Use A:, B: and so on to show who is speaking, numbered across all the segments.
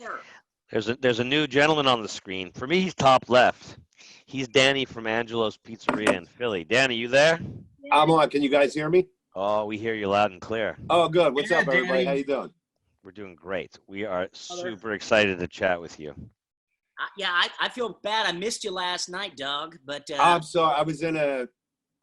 A: Sure.
B: There's a new gentleman on the screen. For me, he's top left. He's Danny from Angelos Pizzeria in Philly. Danny, you there?
C: I'm on. Can you guys hear me?
B: Oh, we hear you loud and clear.
C: Oh, good. What's up, everybody?
A: Danny.
C: How you doing?
B: We're doing great. We are super excited to chat with you.
A: I feel bad. I missed you last night, Doug. But
C: I'm sorry. I was in a,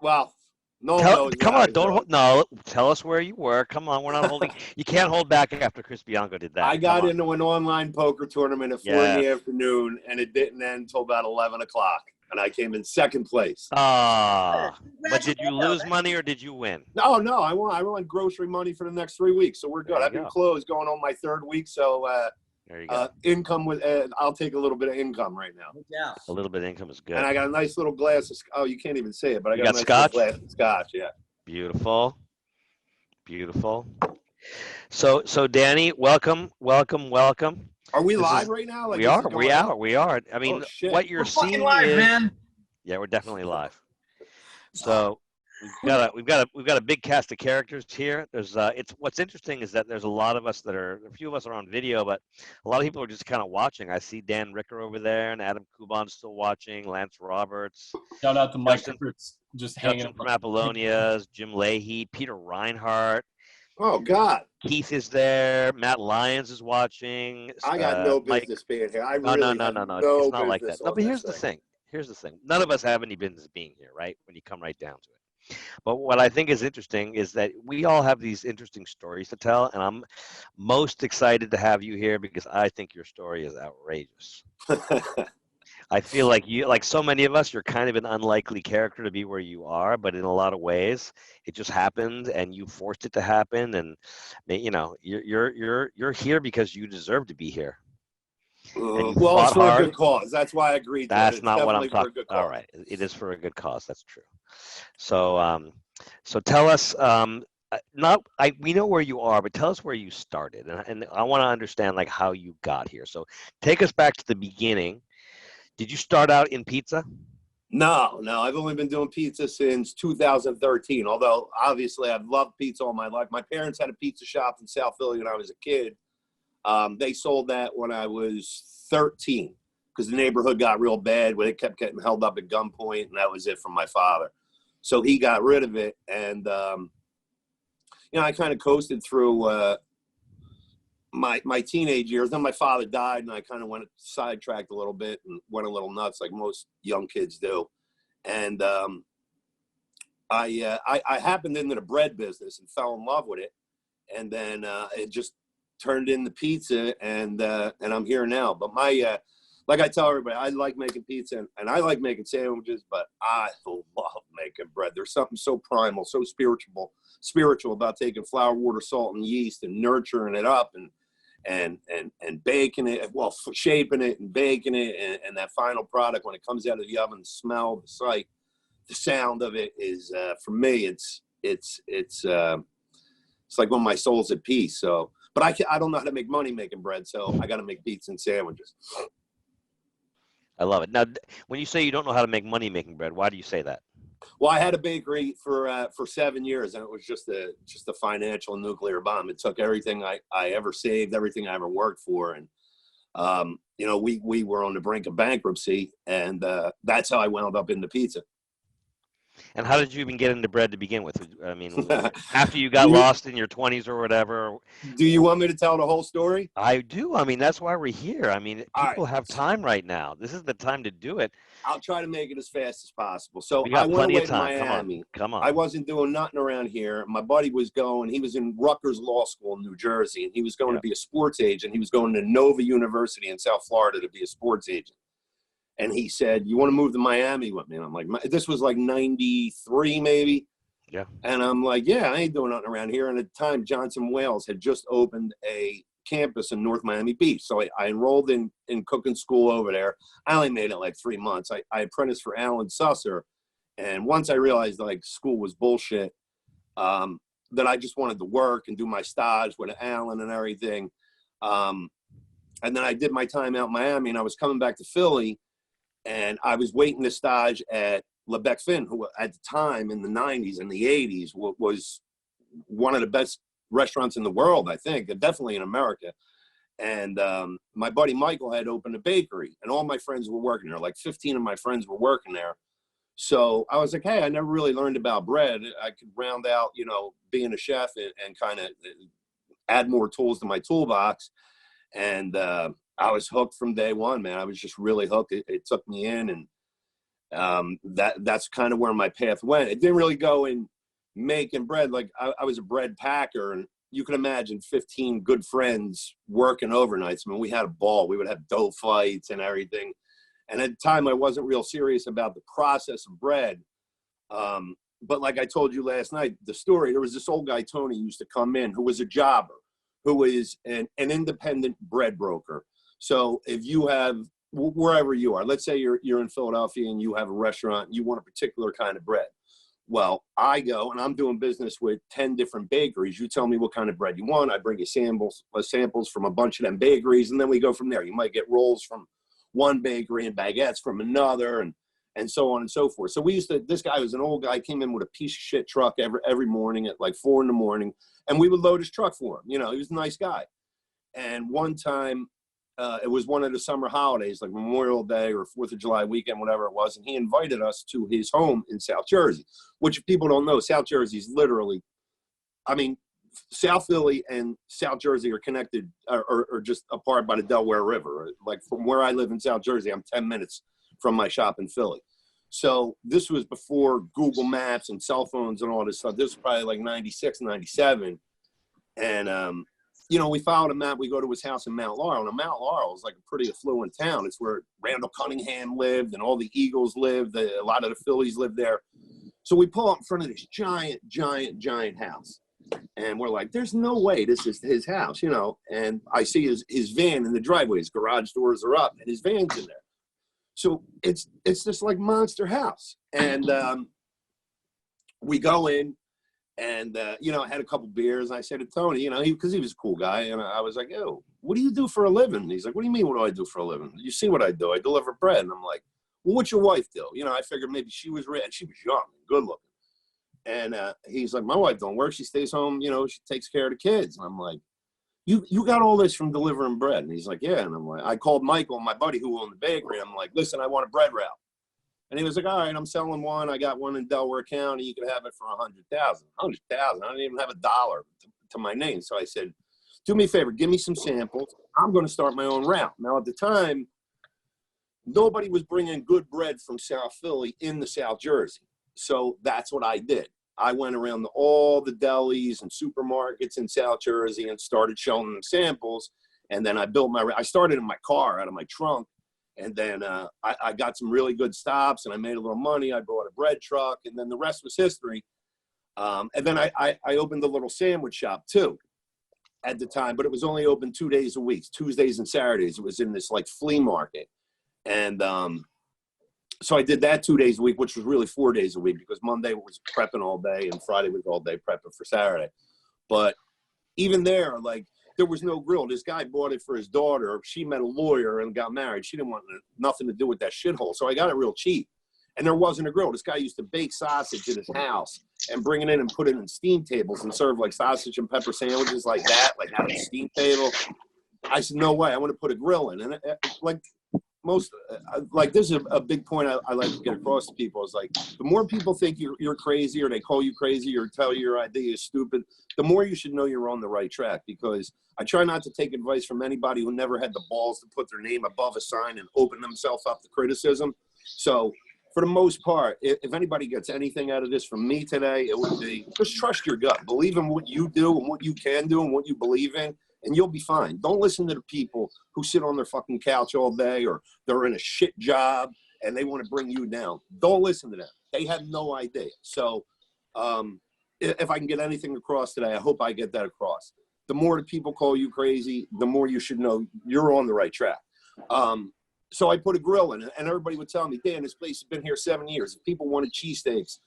C: well, no
B: Come on,
C: no.
B: Tell us where you were. Come on, we're not holding. You can't hold back after Chris Bianco did that.
C: I got into an online poker tournament at 4 in the afternoon, and it didn't end until about 11 o'clock, and I came in second place.
B: But did you lose money or did you win?
C: No, I won grocery money for the next 3 weeks, so we're good. I've been closed going on my third week, so
B: there you go.
C: Income with I'll take a little bit of income right now.
A: Yeah,
B: a little bit of income is good.
C: And I got a nice little glass of you can't even say it, but I got a nice
B: scotch?
C: little glass of scotch. Yeah.
B: Beautiful. So Danny, welcome.
C: Are we live right now?
B: We are. I mean, what you're seeing
D: live,
B: is,
D: man.
B: Yeah, we're definitely live. So we've got a big cast of characters here. There's what's interesting is that there's a lot of us a few of us are on video, but a lot of people are just kind of watching. I see Dan Ricker over there, and Adam Kuban's still watching. Lance Roberts.
D: Shout out to Mike Rickerts, just hanging
B: Justin from Apollonia's, Jim Leahy, Peter Reinhart.
C: Oh God.
B: Keith is there. Matt Lyons is watching.
C: I got no business being here.
B: No. It's not like that. No, but here's the thing. None of us have any business being here, right? When you come right down to it. But what I think is interesting is that we all have these interesting stories to tell, and I'm most excited to have you here because I think your story is outrageous. I feel like like so many of us, you're kind of an unlikely character to be where you are, but in a lot of ways, it just happened, and you forced it to happen, and you're here because you deserve to be here.
C: Well, it's for a good cause. That's why I agreed.
B: That's not what I'm talking about. All right, it is for a good cause. That's true. So, so tell us. We know where you are, but tell us where you started, and I want to understand like how you got here. So, take us back to the beginning. Did you start out in pizza?
C: No. I've only been doing pizza since 2013. Although obviously I've loved pizza all my life. My parents had a pizza shop in South Philly when I was a kid. They sold that when I was 13 because the neighborhood got real bad where it kept getting held up at gunpoint, and that was it from my father. So he got rid of it, and I kind of coasted through my teenage years. Then my father died, and I kind of went sidetracked a little bit and went a little nuts like most young kids do. And I happened into the bread business and fell in love with it, and then it just turned into pizza, and I'm here now. But like I tell everybody, I like making pizza and I like making sandwiches, but I love making bread. There's something so primal, so spiritual about taking flour, water, salt, and yeast and nurturing it up and baking it, well, shaping it and baking it, and that final product when it comes out of the oven, the smell, the sight, the sound of it is for me, it's like when my soul's at peace. So. But I don't know how to make money making bread, so I got to make pizza and sandwiches.
B: I love it. Now, when you say you don't know how to make money making bread, why do you say that?
C: Well, I had a bakery for 7 years, and it was just a financial nuclear bomb. It took everything I ever saved, everything I ever worked for, and we were on the brink of bankruptcy, and that's how I wound up into pizza.
B: And how did you even get into bread to begin with? I mean, after you got lost in your 20s or whatever.
C: Do you want me to tell the whole story?
B: I do. I mean, that's why we're here. I mean, people have time right now. This is the time to do it.
C: I'll try to make it as fast as possible. So
B: we got
C: I went
B: plenty
C: away
B: of time.
C: to Miami.
B: Come on.
C: I wasn't doing nothing around here. My buddy was going. He was in Rutgers Law School in New Jersey, and he was going to be a sports agent. He was going to Nova University in South Florida to be a sports agent. And he said, "You want to move to Miami with me?" And I'm like, this was like 93 maybe.
B: Yeah.
C: And I'm like, yeah, I ain't doing nothing around here. And at the time, Johnson Wales had just opened a campus in North Miami Beach. So I enrolled in cooking school over there. I only made it like 3 months. I apprenticed for Alan Susser. And once I realized like school was bullshit, that I just wanted to work and do my stage with Alan and everything. And then I did my time out in Miami, and I was coming back to Philly. And I was waiting to stage at Lebec Finn, who at the time in the 90s and the 80s was one of the best restaurants in the world, I think, definitely in America. And my buddy Michael had opened a bakery, and all my friends were working there. Like 15 of my friends were working there. So I was like, hey, I never really learned about bread. I could round out, you know, being a chef and kind of add more tools to my toolbox. And I was hooked from day one, man. I was just really hooked. It took me in, and that's kind of where my path went. It didn't really go in making bread. Like I was a bread packer, and you can imagine 15 good friends working overnights. I mean, we had a ball. We would have dough fights and everything. And at the time, I wasn't real serious about the process of bread. But like I told you last night, the story, there was this old guy, Tony, who used to come in, who was a jobber, who is an independent bread broker. So if you have, wherever you are, let's say you're in Philadelphia and you have a restaurant, you want a particular kind of bread. Well, I go and I'm doing business with 10 different bakeries. You tell me what kind of bread you want. I bring you samples from a bunch of them bakeries, and then we go from there. You might get rolls from one bakery and baguettes from another, and so on and so forth. So we used to, this guy was an old guy, came in with a piece of shit truck every morning at like 4 a.m, and we would load his truck for him. You know, he was a nice guy. And one time, it was one of the summer holidays, like Memorial Day or 4th of July weekend, whatever it was, and he invited us to his home in South Jersey, which people don't know, South Jersey is literally, I mean, South Philly and South Jersey are connected or just apart by the Delaware River. Like from where I live in South Jersey, I'm 10 minutes from my shop in Philly. So this was before Google Maps and cell phones and all this stuff. This was probably like 96, 97. And, you know, we followed a map. We go to his house in Mount Laurel. And Mount Laurel is like a pretty affluent town. It's where Randall Cunningham lived and all the Eagles lived. A lot of the Phillies lived there. So we pull up in front of this giant, giant, giant house. And we're like, there's no way this is his house, you know. And I see his van in the driveway. His garage doors are up and his van's in there. So it's this like monster house. And we go in and, you know, I had a couple beers. And I said to Tony, you know, because he was a cool guy. And I was like, yo, what do you do for a living? And he's like, what do you mean, what do I do for a living? You see what I do? I deliver bread. And I'm like, well, what's your wife do? You know, I figured maybe she was rich. She was young and good looking. And he's like, my wife don't work. She stays home. You know, she takes care of the kids. And I'm like, you got all this from delivering bread? And he's like, yeah. And I'm like, I called Michael, my buddy who owned the bakery. I'm like, listen, I want a bread route. And he was like, all right, I'm selling one. I got one in Delaware County. You can have it for $100,000. $100,000. I don't even have $1 to my name. So I said, do me a favor, give me some samples. I'm going to start my own route. Now, at the time, nobody was bringing good bread from South Philly into South Jersey. So that's what I did. I went around to all the delis and supermarkets in South Jersey and started showing them samples. And then I started in my car out of my trunk. And then I got some really good stops and I made a little money. I bought a bread truck and then the rest was history. And then I opened a little sandwich shop too at the time, but it was only open 2 days a week, Tuesdays and Saturdays. It was in this like flea market. And so I did that 2 days a week, which was really 4 days a week because Monday was prepping all day and Friday was all day prepping for Saturday. But even there, like there was no grill. This guy bought it for his daughter. She met a lawyer and got married. She didn't want nothing to do with that shithole. So I got it real cheap. And there wasn't a grill. This guy used to bake sausage in his house and bring it in and put it in steam tables and serve like sausage and pepper sandwiches like that, like out of a steam table. I said, no way. I want to put a grill in. And like this is a big point I like to get across to people is like, the more people think you're crazy or they call you crazy or tell you your idea is stupid, the more you should know you're on the right track, because I try not to take advice from anybody who never had the balls to put their name above a sign and open themselves up to criticism. So for the most part, if anybody gets anything out of this from me today, it would be just trust your gut. Believe in what you do and what you can do and what you believe in, and you'll be fine. Don't listen to the people who sit on their fucking couch all day or they're in a shit job and they want to bring you down. Don't listen to them. They have no idea. So if I can get anything across today, I hope I get that across. The more the people call you crazy, the more you should know you're on the right track. So I put a grill in it, and everybody would tell me, Dan, this place has been here 7 years. If people wanted cheesesteaks,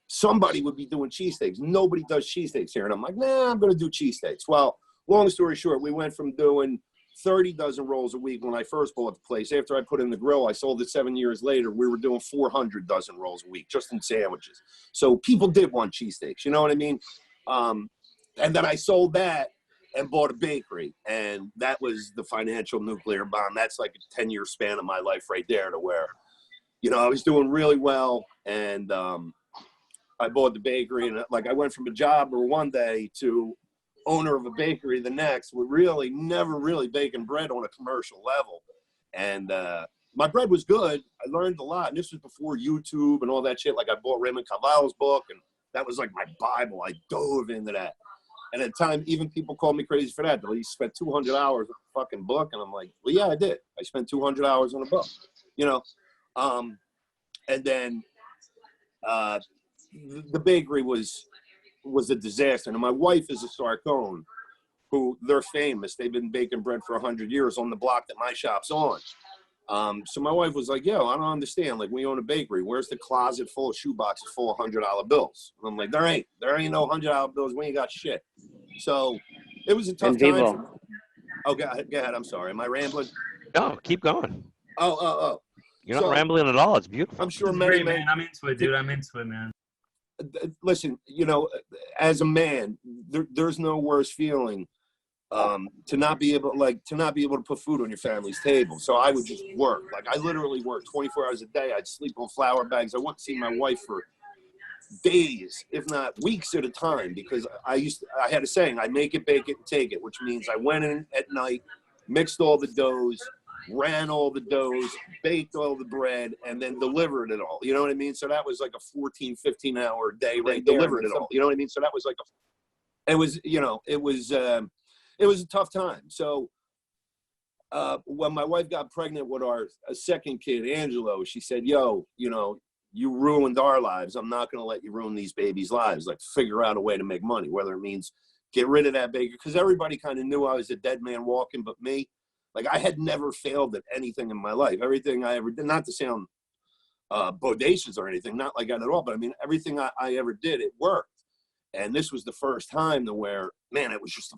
C: somebody would be doing cheesesteaks. Nobody does cheesesteaks here. And I'm like, nah, I'm going to do cheesesteaks. Well, long story short, we went from doing 30 dozen rolls a week when I first bought the place. After I put in the grill, I sold it 7 years later. We were doing 400 dozen rolls a week just in sandwiches. So people did want cheesesteaks. You know what I mean? And then I sold that. and bought a bakery. And that was the financial nuclear bomb. That's like a 10-year span of my life right there, to where, you know, I was doing really well. And I bought the bakery, and like I went from a jobber one day to owner of a bakery the next, with really never really baking bread on a commercial level. And my bread was good. I learned a lot. And this was before YouTube and all that shit. Like I bought Raymond Carvalho's book, and that was like my Bible. I dove into that. And at the time, even people called me crazy for that. They spent 200 hours on a fucking book. And I'm like, well, yeah, I did. I spent 200 hours on a book, you know? And then the bakery was a disaster. And my wife is a Sarcone, who they're famous. They've been baking bread for 100 years on the block that my shop's on. So my wife was like, yo, I don't understand. Like, we own a bakery. Where's the closet full of shoeboxes full of $100 bills? And I'm like, there ain't no $100 bills. We ain't got shit. So it was a tough time. Oh, go ahead. I'm sorry. Am I rambling?
B: No, keep going.
C: Oh.
B: You're not rambling at all. It's beautiful.
C: I'm sure
D: many men. I'm into it, dude. I'm into it, man.
C: Listen, you know, as a man, there's no worse feeling to not be able to put food on your family's table. So I would just work. Like, I literally worked 24 hours a day. I'd sleep on flour bags. I wouldn't see my wife for days, if not weeks at a time, because I had a saying, I make it, bake it, and take it, which means I went in at night, mixed all the doughs, ran all the doughs, baked all the bread, and then delivered it all. You know what I mean? So that was like a 14, 15-hour day right there. Delivered it all. You know what I mean? So that was like it was a tough time. So when my wife got pregnant with our second kid, Angelo, she said, yo, you know, you ruined our lives. I'm not going to let you ruin these babies' lives. Like, figure out a way to make money, whether it means get rid of that baker. Because everybody kind of knew I was a dead man walking, but me. Like, I had never failed at anything in my life. Everything I ever did, not to sound bodacious or anything, not like that at all, but I mean, everything I ever did, it worked. And this was the first time to where, man, it was just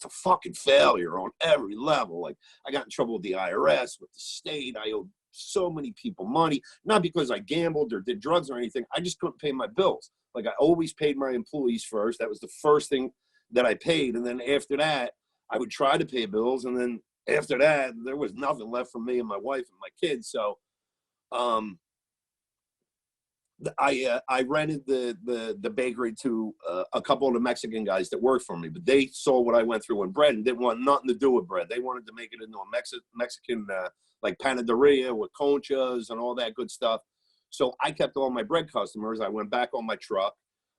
C: a fucking failure on every level. Like, I got in trouble with the IRS, with the state. I owed so many people money, not because I gambled or did drugs or anything. I just couldn't pay my bills. Like, I always paid my employees first. That was the first thing that I paid. And then after that, I would try to pay bills. And then after that, there was nothing left for me and my wife and my kids. So I rented the bakery to a couple of the Mexican guys that worked for me, but they saw what I went through in bread and didn't want nothing to do with bread. They wanted to make it into a Mexican like panaderia with conchas and all that good stuff. So I kept all my bread customers. I went back on my truck.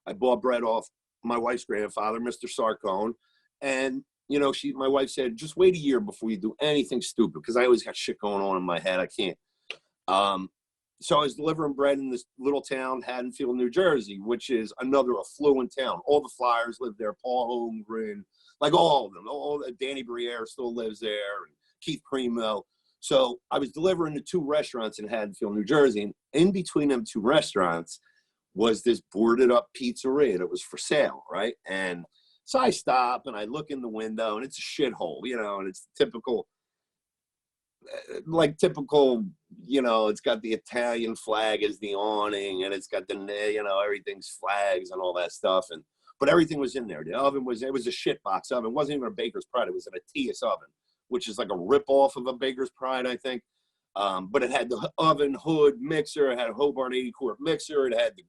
C: I bought bread off my wife's grandfather, Mr. Sarcone. And, you know, my wife said, just wait a year before you do anything stupid, because I always got shit going on in my head. I can't. So I was delivering bread in this little town, Haddonfield, New Jersey, which is another affluent town. All the Flyers live there, Paul Holmgren, like all of them. Danny Briere still lives there, and Keith Primo. So I was delivering to two restaurants in Haddonfield, New Jersey, and in between them two restaurants was this boarded up pizzeria that was for sale, right? And so I stop and I look in the window, and it's a shithole, you know, and it's typical, you know, it's got the Italian flag as the awning, and it's got the, you know, everything's flags and all that stuff. But everything was in there. The oven it was a shitbox oven. It wasn't even a Baker's Pride. It was an Atias oven, which is like a rip-off of a Baker's Pride, I think. But it had the oven, hood, mixer. It had a Hobart 80-quart mixer. It had the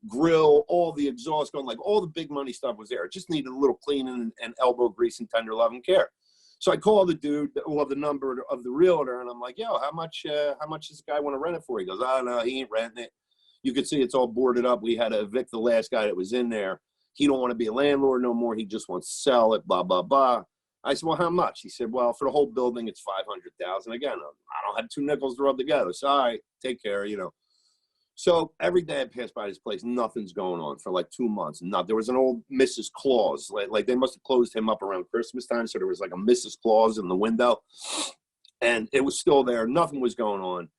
C: grill, all the exhaust going, like all the big money stuff was there. It just needed a little cleaning and elbow grease and tender love and care. So I called the dude, well, the number of the realtor, and I'm like, yo, how much does this guy want to rent it for? He goes, oh, no, he ain't renting it. You could see it's all boarded up. We had to evict the last guy that was in there. He don't want to be a landlord no more. He just wants to sell it, blah, blah, blah. I said, well, how much? He said, well, for the whole building, it's $500,000. Again, I don't have two nickels to rub together. So, all right, take care, you know. So every day I passed by this place, nothing's going on for like 2 months. There was an old Mrs. Claus. Like they must have closed him up around Christmas time. So there was like a Mrs. Claus in the window. And it was still there. Nothing was going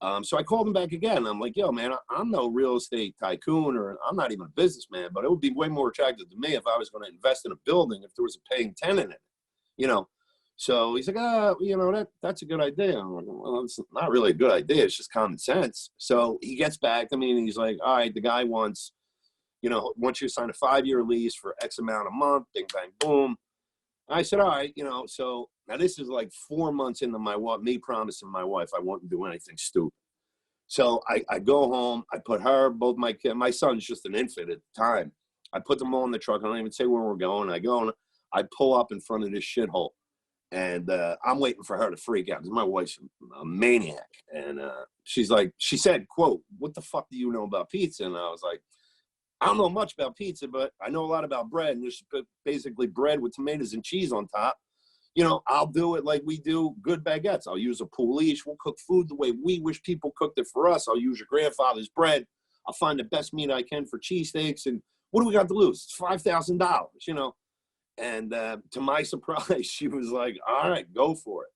C: on. So I called him back again. I'm like, yo, man, I'm no real estate tycoon, or I'm not even a businessman, but it would be way more attractive to me if I was going to invest in a building if there was a paying tenant in it, you know. So he's like, you know, that's a good idea. I'm like, well, it's not really a good idea. It's just common sense. So he gets back to me and he's like, all right, the guy wants, you know, once you sign a 5-year lease for X amount a month, bing, bang, boom. I said, all right, so now this is like 4 months into me promising my wife I wouldn't do anything stupid. So I go home, I put her, both my kids, my son's just an infant at the time. I put them all in the truck. I don't even say where we're going. I go and I pull up in front of this shithole. And I'm waiting for her to freak out because my wife's a maniac. And she's like, she said, quote, "What the fuck do you know about pizza?" And I was like, I don't know much about pizza, but I know a lot about bread. And there's basically bread with tomatoes and cheese on top. I'll do it like we do good baguettes. I'll use a pouliche. We'll cook food the way we wish people cooked it for us. I'll use your grandfather's bread. I'll find the best meat I can for cheesesteaks. And what do we got to lose? It's $5,000, And to my surprise, she was like, all right, go for it.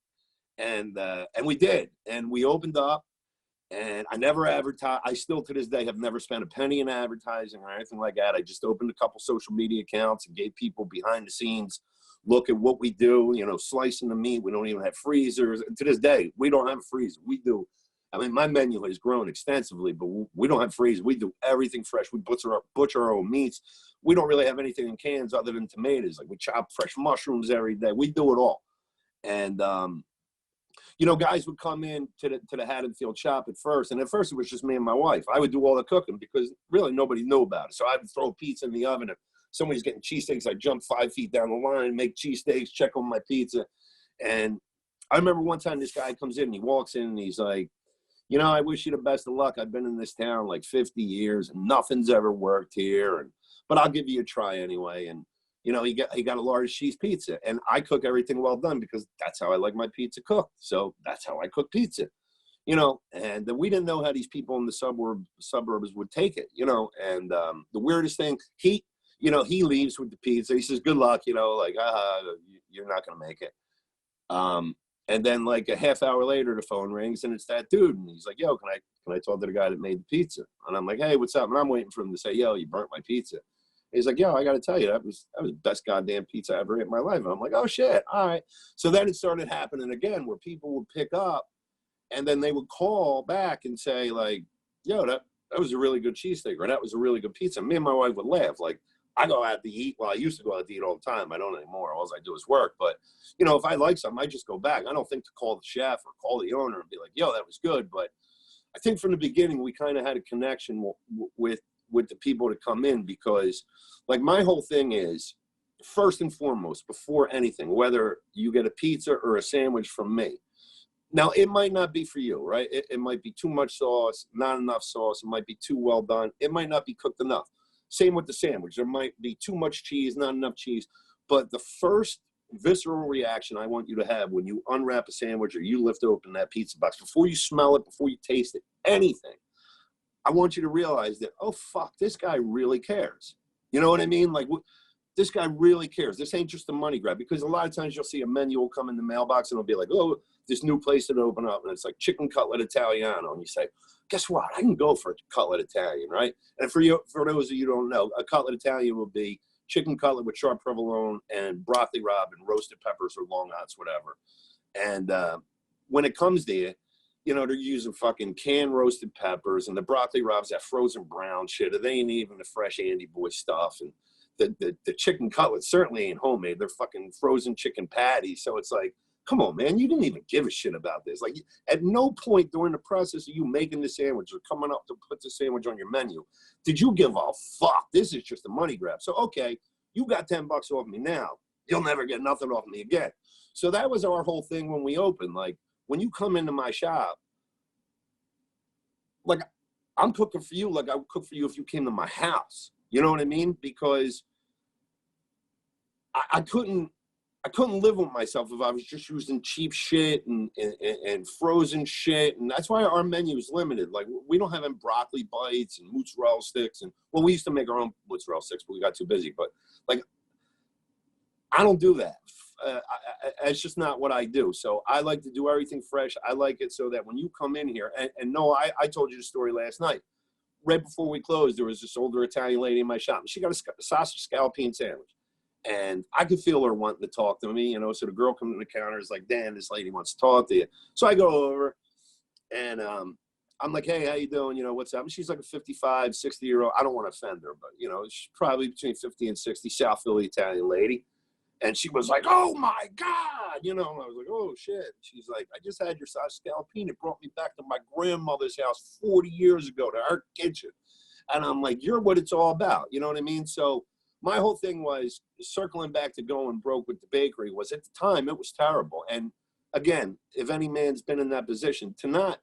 C: And we did. And we opened up. And I never advertised. I still, to this day, have never spent a penny in advertising or anything like that. I just opened a couple social media accounts and gave people behind the scenes look at what we do, slicing the meat. We don't even have freezers. And to this day, we don't have a freezer. We do. I mean, my menu has grown extensively, but we don't have freezers. We do everything fresh. We butcher our own meats. We don't really have anything in cans other than tomatoes. Like we chop fresh mushrooms every day. We do it all. And, guys would come in to the Haddonfield shop at first. And at first it was just me and my wife. I would do all the cooking because really nobody knew about it. So I would throw pizza in the oven. If somebody's getting cheesesteaks, I'd jump 5 feet down the line, make cheesesteaks, check on my pizza. And I remember one time this guy comes in and he walks in and he's like, I wish you the best of luck. I've been in this town like 50 years and nothing's ever worked here. But I'll give you a try anyway. And, he got a large cheese pizza. And I cook everything well done because that's how I like my pizza cooked. So that's how I cook pizza, And we didn't know how these people in the suburbs would take it, And the weirdest thing, he leaves with the pizza. He says, good luck, you're not going to make it. And then like a half hour later, the phone rings and it's that dude. And he's like, yo, can I talk to the guy that made the pizza? And I'm like, hey, what's up? And I'm waiting for him to say, yo, you burnt my pizza. He's like, yo, I got to tell you, that was the best goddamn pizza I ever ate in my life. And I'm like, oh shit. All right. So then it started happening again where people would pick up and then they would call back and say like, yo, that was a really good cheesesteak or that was a really good pizza. Me and my wife would laugh. Like, I go out to eat. Well, I used to go out to eat all the time. I don't anymore. All I do is work. But, if I like something, I just go back. I don't think to call the chef or call the owner and be like, yo, that was good. But I think from the beginning, we kind of had a connection with the people to come in because, like, my whole thing is, first and foremost, before anything, whether you get a pizza or a sandwich from me. Now, it might not be for you, right? It might be too much sauce, not enough sauce. It might be too well done. It might not be cooked enough. Same with the sandwich. There might be too much cheese, not enough cheese. But the first visceral reaction I want you to have when you unwrap a sandwich or you lift open that pizza box, before you smell it, before you taste it, anything, I want you to realize that, oh, fuck, this guy really cares. You know what I mean? Like, this guy really cares. This ain't just a money grab. Because a lot of times you'll see a menu will come in the mailbox and it'll be like, oh, this new place that opened up. And it's like chicken cutlet Italiano. And you say, guess what? I can go for a cutlet Italian, right? And for those of you who don't know, a cutlet Italian will be chicken cutlet with sharp provolone and broccoli rabe and roasted peppers or long hots, whatever. And when it comes to it, they're using fucking canned roasted peppers and the broccoli rabe's that frozen brown shit. They ain't even the fresh Andy Boy stuff. And the chicken cutlets certainly ain't homemade. They're fucking frozen chicken patties. So it's like, come on, man, you didn't even give a shit about this. Like, at no point during the process of you making the sandwich or coming up to put the sandwich on your menu did you give a fuck. This is just a money grab. So, okay, you got $10 off me now. You'll never get nothing off me again. So that was our whole thing when we opened. Like, when you come into my shop, like, I'm cooking for you like I would cook for you if you came to my house. You know what I mean? Because I couldn't live with myself if I was just using cheap shit and frozen shit. And that's why our menu is limited. Like, we don't have any broccoli bites and mozzarella sticks. And, well, we used to make our own mozzarella sticks, but we got too busy. But, like, I don't do that. It's just not what I do. So I like to do everything fresh. I like it so that when you come in here, and no, I told you the story last night. Right before we closed, there was this older Italian lady in my shop. And she got a sausage scallopine sandwich. And I could feel her wanting to talk to me, So the girl comes to the counter is like, Dan, this lady wants to talk to you. So I go over and I'm like, hey, how you doing? What's up? And she's like a 55, 60-year-old. I don't want to offend her, but, she's probably between 50 and 60, South Philly Italian lady. And she was like, oh my God, you know, and I was like, oh shit. She's like, I just had your scalpine. It brought me back to my grandmother's house 40 years ago, to her kitchen. And I'm like, you're what it's all about. You know what I mean? So my whole thing was, circling back to going broke with the bakery, was at the time, it was terrible. And again, if any man's been in that position, to not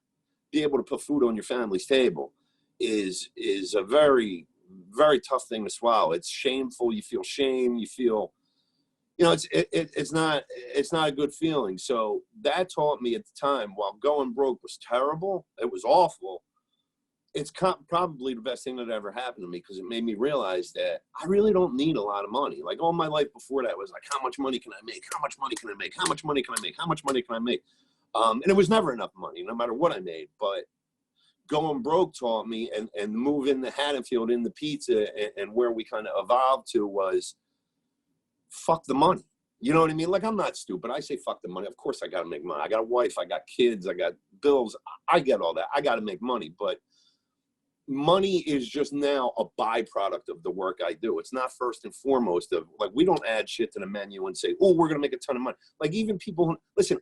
C: be able to put food on your family's table is a very, very tough thing to swallow. It's shameful. You feel shame. You feel, you know, it's not a good feeling. So that taught me at the time, while going broke was terrible, it was awful, it's probably the best thing that ever happened to me, because it made me realize that I really don't need a lot of money. Like, all my life before that was like, how much money can I make? How much money can I make? How much money can I make? How much money can I make? And it was never enough money, no matter what I made. But going broke taught me, and moving the Haddonfield into pizza, and where we kind of evolved to was, fuck the money. You know what I mean? Like, I'm not stupid. I say fuck the money. Of course I got to make money. I got a wife. I got kids. I got bills. I get all that. I got to make money. But money is just now a byproduct of the work I do. It's not first and foremost of, like, we don't add shit to the menu and say, oh, we're going to make a ton of money. Like, even people who, listen,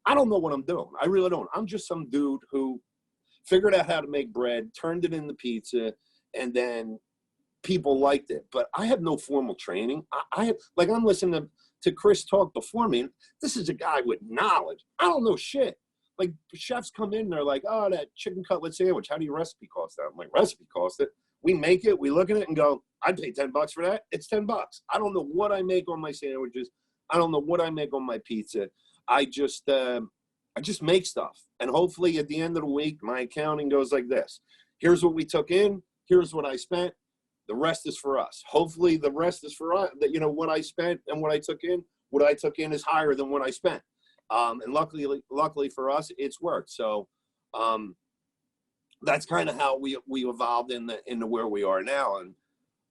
C: I don't know what I'm doing. I really don't. I'm just some dude who figured out how to make bread, turned it into pizza, and then people liked it. But I have no formal training. I have, like, I'm listening to Chris talk before me, and this is a guy with knowledge. I don't know shit. Like, chefs come in, they're like, oh, that chicken cutlet sandwich, how do you recipe cost that? I'm like, recipe cost it? We make it, we look at it and go, I'd pay $10 for that. It's $10. I don't know what I make on my sandwiches. I don't know what I make on my pizza. I just make stuff. And hopefully at the end of the week, my accounting goes like this. Here's what we took in. Here's what I spent. The rest is for us. Hopefully the rest is for us. That, you know, what I spent and what I took in is higher than what I spent. And luckily for us, it's worked. So that's kind of how we evolved into where we are now. And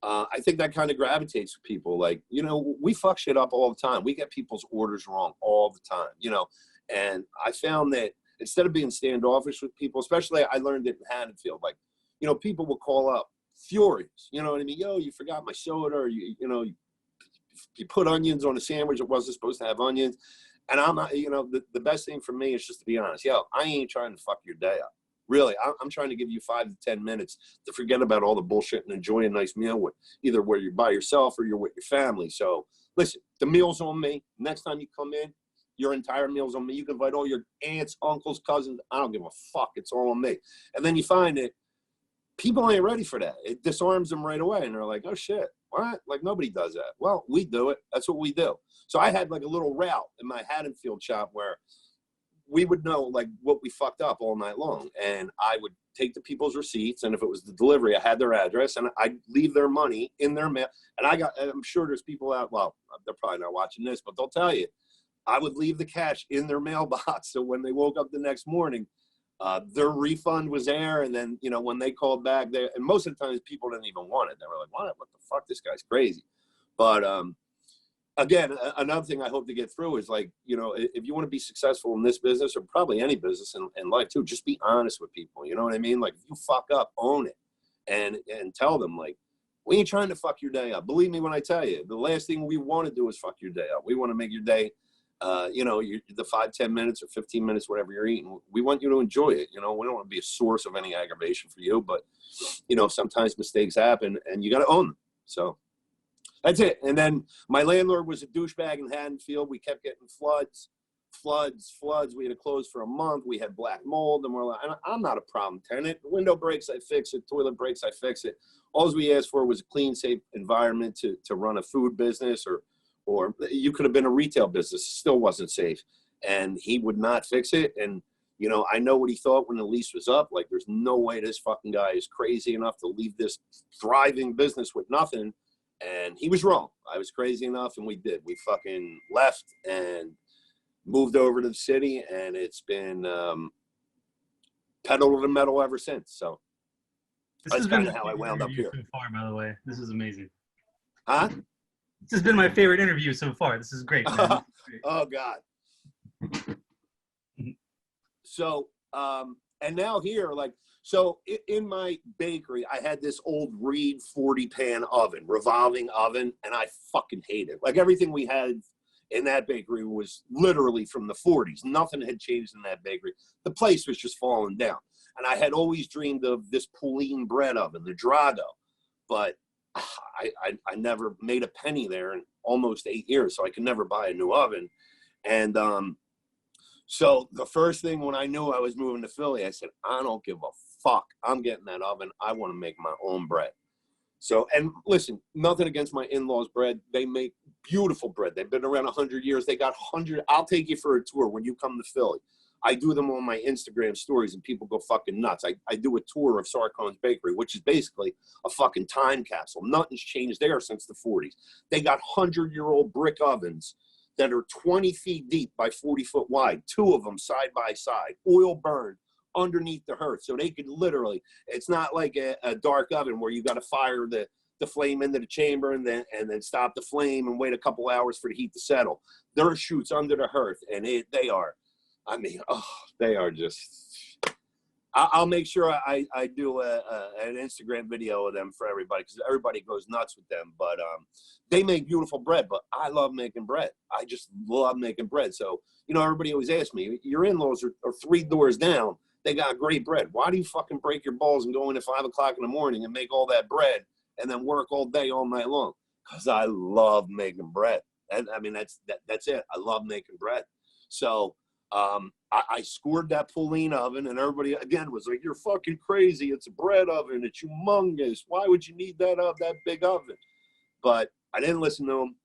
C: I think that kind of gravitates to people. Like, you know, we fuck shit up all the time. We get people's orders wrong all the time, you know. And I found that instead of being standoffish with people, especially I learned it in Haddonfield, like, you know, people will call up furious, you know what I mean? Yo, you forgot my soda, or you put onions on a sandwich. It wasn't supposed to have onions. And I'm not, you know, the best thing for me is just to be honest. Yo, I ain't trying to fuck your day up. Really, I'm trying to give you 5 to 10 minutes to forget about all the bullshit and enjoy a nice meal with either where you're by yourself or you're with your family. So listen, the meal's on me. Next time you come in, your entire meal's on me. You can invite all your aunts, uncles, cousins. I don't give a fuck. It's all on me. And then you find that people ain't ready for that. It disarms them right away. And they're like, oh shit, what? Like, nobody does that. Well, we do it. That's what we do. So I had like a little route in my Haddonfield shop where we would know like what we fucked up all night long. And I would take the people's receipts. And if it was the delivery, I had their address, and I'd leave their money in their mail. And I'm sure there's people out, well, they're probably not watching this, but they'll tell you, I would leave the cash in their mailbox. So when they woke up the next morning, their refund was there. And then, you know, when they called back there, and most of the times people didn't even want it. They were like, what the fuck? This guy's crazy. But, again, another thing I hope to get through is, like, you know, if you want to be successful in this business, or probably any business in life too, just be honest with people. You know what I mean? Like, if you fuck up, own it, and tell them, like, we ain't trying to fuck your day up. Believe me when I tell you, the last thing we want to do is fuck your day up. We want to make your day, you know, the 5, 10 minutes or 15 minutes, whatever you're eating. We want you to enjoy it. You know, we don't want to be a source of any aggravation for you, but, you know, sometimes mistakes happen and you got to own them. So that's it. And then my landlord was a douchebag in Haddonfield. We kept getting floods. We had to close for a month. We had black mold, and we're like, I'm not a problem tenant. Window breaks, I fix it. Toilet breaks, I fix it. All we asked for was a clean, safe environment to run a food business, or you could have been a retail business. It still wasn't safe. And he would not fix it. And, you know, I know what he thought when the lease was up. Like, there's no way this fucking guy is crazy enough to leave this thriving business with nothing. And he was wrong. I was crazy enough, and we did. We fucking left and moved over to the city, and it's been pedal to the metal ever since. So that's kind of how I wound up here.
D: So far, by the way, this is amazing.
C: Huh?
D: This has been my favorite interview so far. This is great, man.
C: Oh God. So and now here, like, So in my bakery, I had this old Reed 40-pan oven, revolving oven, and I fucking hate it. Like everything we had in that bakery was literally from the 40s. Nothing had changed in that bakery. The place was just falling down. And I had always dreamed of this Pauline bread oven, the Drago, but I never made a penny there in almost 8 years, so I could never buy a new oven. And so the first thing when I knew I was moving to Philly, I said, I don't give a fuck. I'm getting that oven. I want to make my own bread. So, and listen, nothing against my in-laws' bread. They make beautiful bread. They've been around 100 years. They got 100. I'll take you for a tour when you come to Philly. I do them on my Instagram stories, and people go fucking nuts. I do a tour of Sarcon's Bakery, which is basically a fucking time capsule. Nothing's changed there since the 40s. They got 100-year-old brick ovens that are 20 feet deep by 40 foot wide, 2 of them side by side, oil burned underneath the hearth. So they could literally, it's not like a dark oven where you got to fire the flame into the chamber and then stop the flame and wait a couple hours for the heat to settle. There are chutes under the hearth, and they are, I mean, they are just, I'll make sure I do an Instagram video of them for everybody, because everybody goes nuts with them. But they make beautiful bread, but I love making bread. I just love making bread. So, you know, everybody always asks me, your in-laws are 3 doors down. They got great bread. Why do you fucking break your balls and go in at 5 o'clock in the morning and make all that bread and then work all day, all night long? Because I love making bread. And I mean, that's it. I love making bread. So I scored that Pauline oven, and everybody again was like, "You're fucking crazy! It's a bread oven. It's humongous. Why would you need that big oven?" But I didn't listen to them,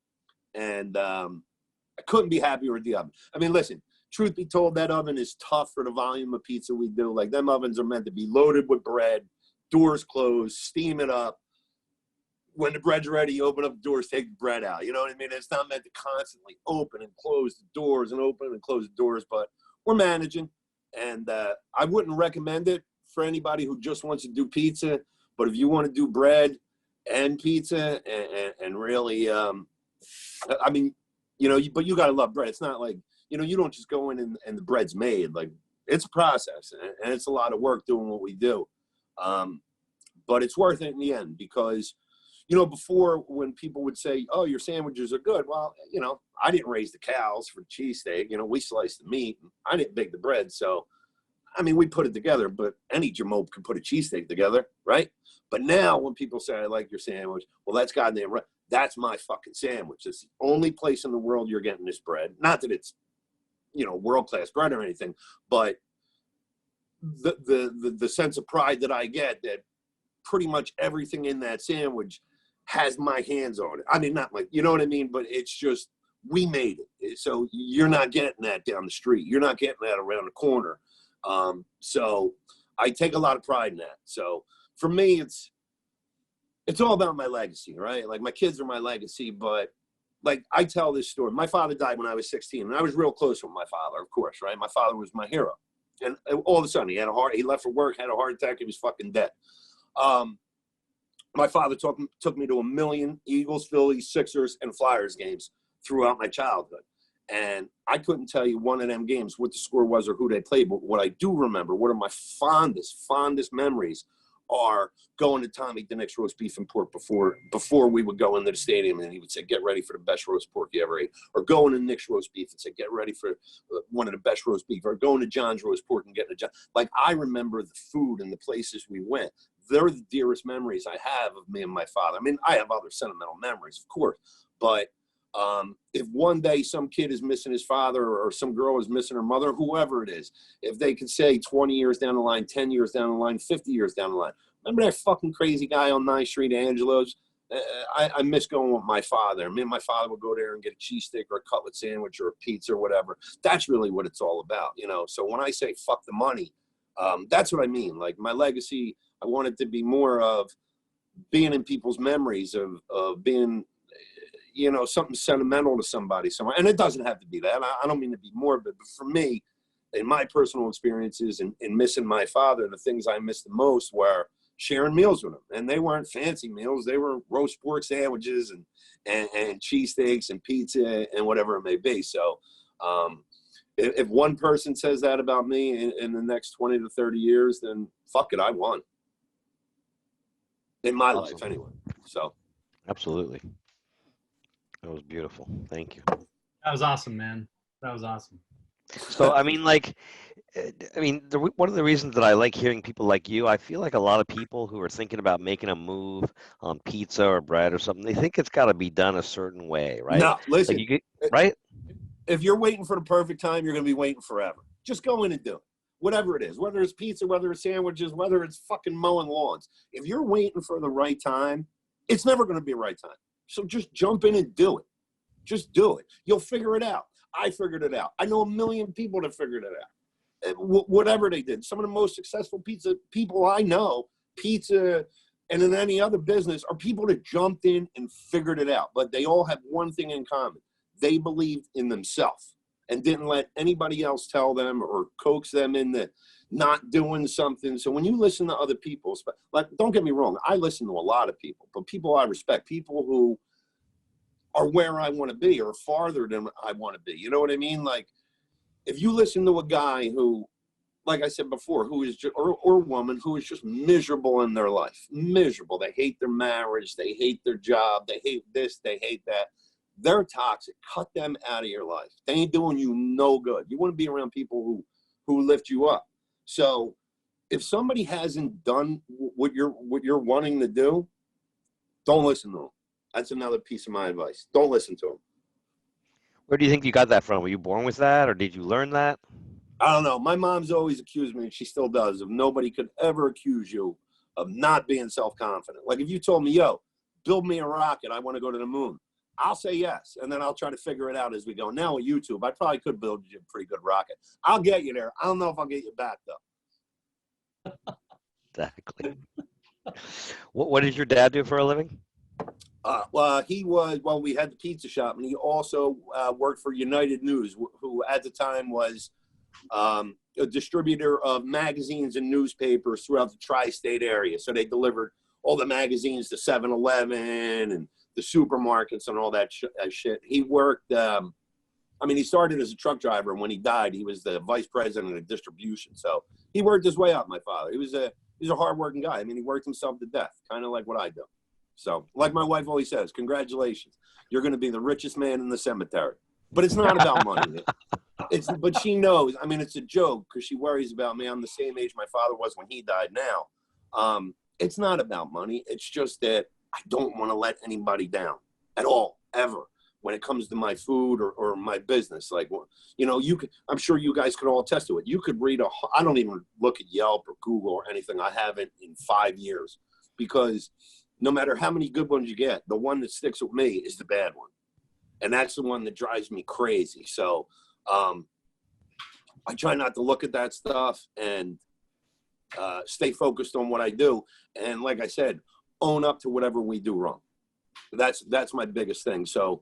C: and I couldn't be happier with the oven. I mean, listen. Truth be told, that oven is tough for the volume of pizza we do. Like, them ovens are meant to be loaded with bread, doors closed, steam it up. When the bread's ready, you open up the doors, take the bread out. You know what I mean? It's not meant to constantly open and close the doors and open and close the doors, but we're managing. And I wouldn't recommend it for anybody who just wants to do pizza. But if you want to do bread and pizza and really, I mean, you know, but you got to love bread. It's not like, you know, you don't just go in and the bread's made. Like, it's a process, and it's a lot of work doing what we do. But it's worth it in the end, because, you know, before, when people would say, oh, your sandwiches are good. Well, you know, I didn't raise the cows for the cheesesteak. You know, we sliced the meat. I didn't bake the bread. So, I mean, we put it together, but any jamoke can put a cheesesteak together, right? But now when people say, I like your sandwich, well, that's goddamn right. That's my fucking sandwich. It's the only place in the world you're getting this bread. Not that it's, you know, world-class bread or anything, but the sense of pride that I get that pretty much everything in that sandwich has my hands on it. I mean, not like, you know what I mean? But it's just, we made it. So you're not getting that down the street. You're not getting that around the corner. So I take a lot of pride in that. So for me, it's all about my legacy, right? Like, my kids are my legacy, but like, I tell this story. My father died when I was 16, and I was real close with my father, of course, right? My father was my hero. And all of a sudden, he left for work, had a heart attack, he was fucking dead. My father took me to 1 million Eagles, Phillies, Sixers, and Flyers games throughout my childhood. And I couldn't tell you one of them games, what the score was or who they played, but what I do remember, one of my fondest memories are going to Tommy DeNick's roast beef and pork before we would go into the stadium, and he would say, get ready for the best roast pork you ever ate. Or going to Nick's roast beef and say, get ready for one of the best roast beef. Or going to John's roast pork and getting a John. Like, I remember the food and the places we went. They're the dearest memories I have of me and my father. I mean, I have other sentimental memories, of course, but if one day some kid is missing his father, or some girl is missing her mother, whoever it is, if they could say 20 years down the line, 10 years down the line, 50 years down the line, remember that fucking crazy guy on 9th Street, Angelos? I miss going with my father. Me and my father would go there and get a cheesesteak or a cutlet sandwich or a pizza or whatever. That's really what it's all about, you know? So when I say fuck the money, that's what I mean. Like, my legacy, I want it to be more of being in people's memories, of being, you know, something sentimental to somebody somewhere. And it doesn't have to be that. I don't mean to be morbid, but for me, in my personal experiences and missing my father, the things I missed the most were sharing meals with him. And they weren't fancy meals. They were roast pork sandwiches and cheesesteaks and pizza and whatever it may be. So if one person says that about me in the next 20 to 30 years, then fuck it, I won. In my life, anyway. So.
B: Absolutely. That was beautiful. Thank you.
D: That was awesome, man. That was awesome.
B: So, I mean, one of the reasons that I like hearing people like you, I feel like a lot of people who are thinking about making a move on pizza or bread or something, they think it's got to be done a certain way, right?
C: No, listen,
B: right?
C: If you're waiting for the perfect time, you're going to be waiting forever. Just go in and do it. Whatever it is, whether it's pizza, whether it's sandwiches, whether it's fucking mowing lawns. If you're waiting for the right time, it's never going to be a right time. So just jump in and do it. Just do it. You'll figure it out. I figured it out. I know a million people that figured it out. Whatever they did. Some of the most successful pizza people I know, pizza and in any other business, are people that jumped in and figured it out. But they all have one thing in common. They believed in themselves and didn't let anybody else tell them or coax them into not doing something. So when you listen to other people, like, don't get me wrong, I listen to a lot of people, but people I respect, people who are where I want to be or farther than I want to be. You know what I mean? Like, if you listen to a guy who, like I said before, who is just, or woman who is just miserable in their life, miserable. They hate their marriage. They hate their job. They hate this. They hate that. They're toxic. Cut them out of your life. They ain't doing you no good. You want to be around people who lift you up. So if somebody hasn't done what you're wanting to do, don't listen to them. That's another piece of my advice. Don't listen to them.
B: Where do you think you got that from? Were you born with that, or did you learn that?
C: I don't know. My mom's always accused me, and she still does, of nobody could ever accuse you of not being self-confident. Like if you told me, yo, build me a rocket, I want to go to the moon, I'll say yes, and then I'll try to figure it out as we go. Now with YouTube, I probably could build you a pretty good rocket. I'll get you there. I don't know if I'll get you back, though.
B: Exactly. What did your dad do for a living?
C: Well, we had the pizza shop, and he also worked for United News, who at the time was a distributor of magazines and newspapers throughout the tri-state area. So they delivered all the magazines to 7-Eleven and the supermarkets and all that shit. He worked, he started as a truck driver, and when he died, he was the vice president of distribution. So he worked his way up, my father. He's a hardworking guy. I mean, he worked himself to death, kind of like what I do. So, like my wife always says, congratulations. You're going to be the richest man in the cemetery. But it's not about money. But she knows. I mean, it's a joke because she worries about me. I'm the same age my father was when he died now. It's not about money. It's just that I don't want to let anybody down at all, ever, when it comes to my food or my business. Like, you know, I'm sure you guys could all attest to it. You could read I don't even look at Yelp or Google or anything. I haven't in 5 years, because no matter how many good ones you get, the one that sticks with me is the bad one. And that's the one that drives me crazy. So I try not to look at that stuff and stay focused on what I do. And like I said, own up to whatever we do wrong. That's my biggest thing. So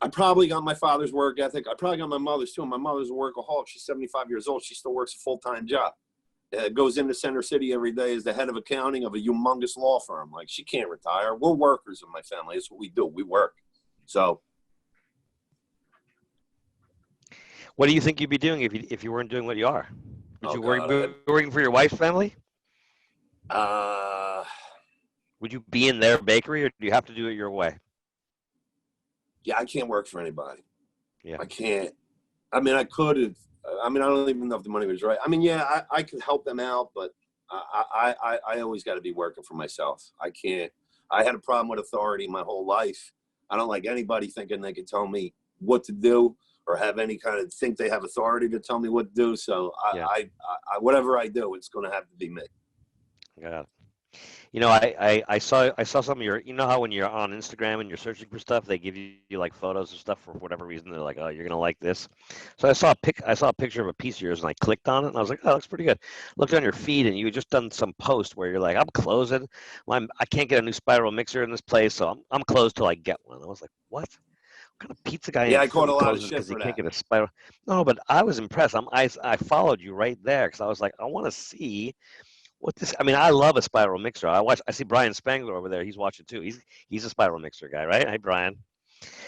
C: I probably got my father's work ethic. I probably got my mother's too. My mother's a workaholic. She's 75 years old. She still works a full-time job. Goes into Center City every day as the head of accounting of a humongous law firm. Like, she can't retire. We're workers in my family. That's what we do. We work. So.
B: What do you think you'd be doing if you weren't doing what you are? Would you working for your wife's family? Would you be in their bakery, or do you have to do it your way?
C: Yeah, I can't work for anybody.
B: Yeah.
C: I can't. I mean, I could have. I mean, I don't even know if the money was right. I mean, yeah, I could help them out, but I always got to be working for myself. I can't. I had a problem with authority my whole life. I don't like anybody thinking they can tell me what to do or have any kind of think they have authority to tell me what to do. So I whatever I do, it's going to have to be me.
B: Got it. You know, I saw some of your, you know how when you're on Instagram and you're searching for stuff, they give you like photos of stuff for whatever reason. They're like, oh, you're going to like this. So I saw a picture of a piece of yours, and I clicked on it, and I was like, oh, that looks pretty good. Looked on your feed, and you had just done some post where you're like, I'm closing. I can't get a new spiral mixer in this place, so I'm closed till I get one. I was like, what? What kind of pizza guy?
C: Yeah, I caught a lot of shit for that.
B: Can't get a spiral. No, but I was impressed. I followed you right there because I was like, I want to see what this. I mean, I love a spiral mixer. I see Brian Spangler over there. He's watching too. He's a spiral mixer guy, right? Hi, Brian.